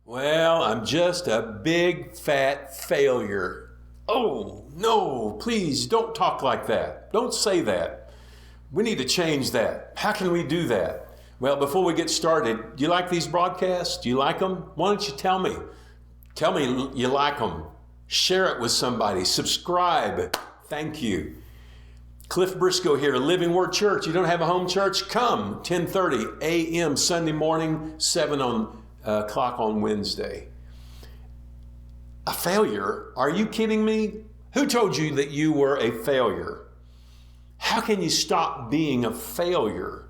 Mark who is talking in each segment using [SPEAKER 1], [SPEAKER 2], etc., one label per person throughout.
[SPEAKER 1] Well, I'm just a big fat failure. Oh, no, please don't talk like that. Don't say that. We need to change that. How can we do that? Well, before we get started, do you like these broadcasts? Do you like them? Why don't you tell me? Tell me you like them. Share it with somebody. Subscribe. Thank you. Cliff Briscoe here, Living Word Church. You don't have a home church? Come, 10:30 a.m. Sunday morning, 7 o'clock on Wednesday. A failure? Are you kidding me? Who told you that you were a failure? How can you stop being a failure?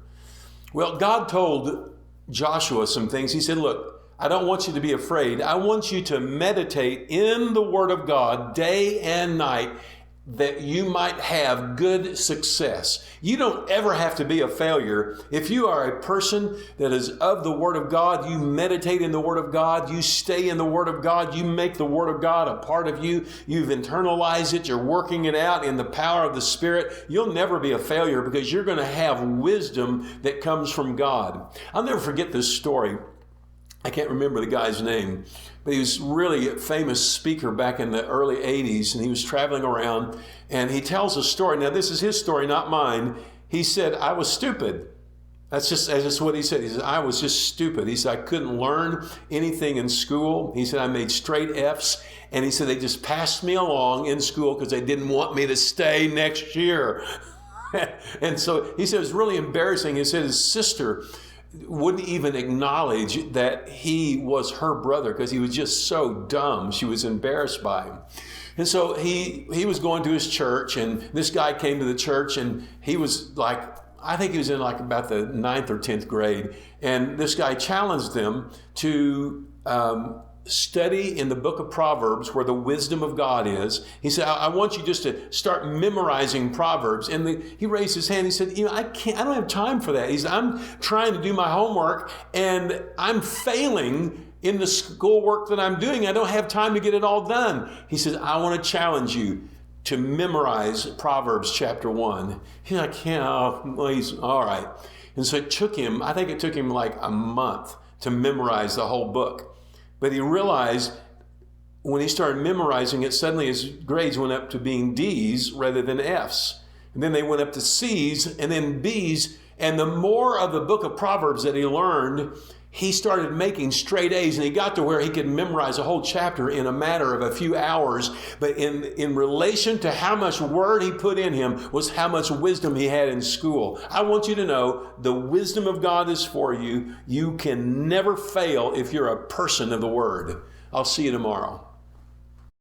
[SPEAKER 1] Well, God told Joshua some things. He said, look, I don't want you to be afraid. I want you to meditate in the Word of God day and night, that you might have good success. You don't ever have to be a failure. If you are a person that is of the Word of God, you meditate in the Word of God, you stay in the Word of God, you make the Word of God a part of you, you've internalized it, you're working it out in the power of the Spirit, you'll never be a failure because you're going to have wisdom that comes from God. I'll never forget this story. I can't remember the guy's name, but he was really a famous speaker back in the early 80s, and he was traveling around, and he tells a story. Now, this is his story, not mine. He said, I was stupid. That's just what he said. He said, I was just stupid. He said, I couldn't learn anything in school. He said, I made straight F's, and he said, they just passed me along in school because they didn't want me to stay next year. And so he said, it was really embarrassing. He said his sister wouldn't even acknowledge that he was her brother because he was just so dumb. She was embarrassed by him. And so he was going to his church, and this guy came to the church, and he was like, I think he was in like about the 9th or 10th grade. And this guy challenged them to study in the book of Proverbs where the wisdom of God is. He said, I want you just to start memorizing Proverbs. And he raised his hand. He said, I don't have time for that. He said, I'm trying to do my homework and I'm failing in the schoolwork that I'm doing. I don't have time to get it all done. He says, I want to challenge you to memorize Proverbs chapter 1. He's like, yeah, well, he's all right. And so it took him like a month to memorize the whole book. But he realized when he started memorizing it, suddenly his grades went up to being D's rather than F's. And then they went up to C's and then B's. And the more of the book of Proverbs that he learned, he started making straight A's. And he got to where he could memorize a whole chapter in a matter of a few hours. But in relation to how much word he put in him was how much wisdom he had in school. I want you to know the wisdom of God is for you. You can never fail if you're a person of the Word. I'll see you tomorrow.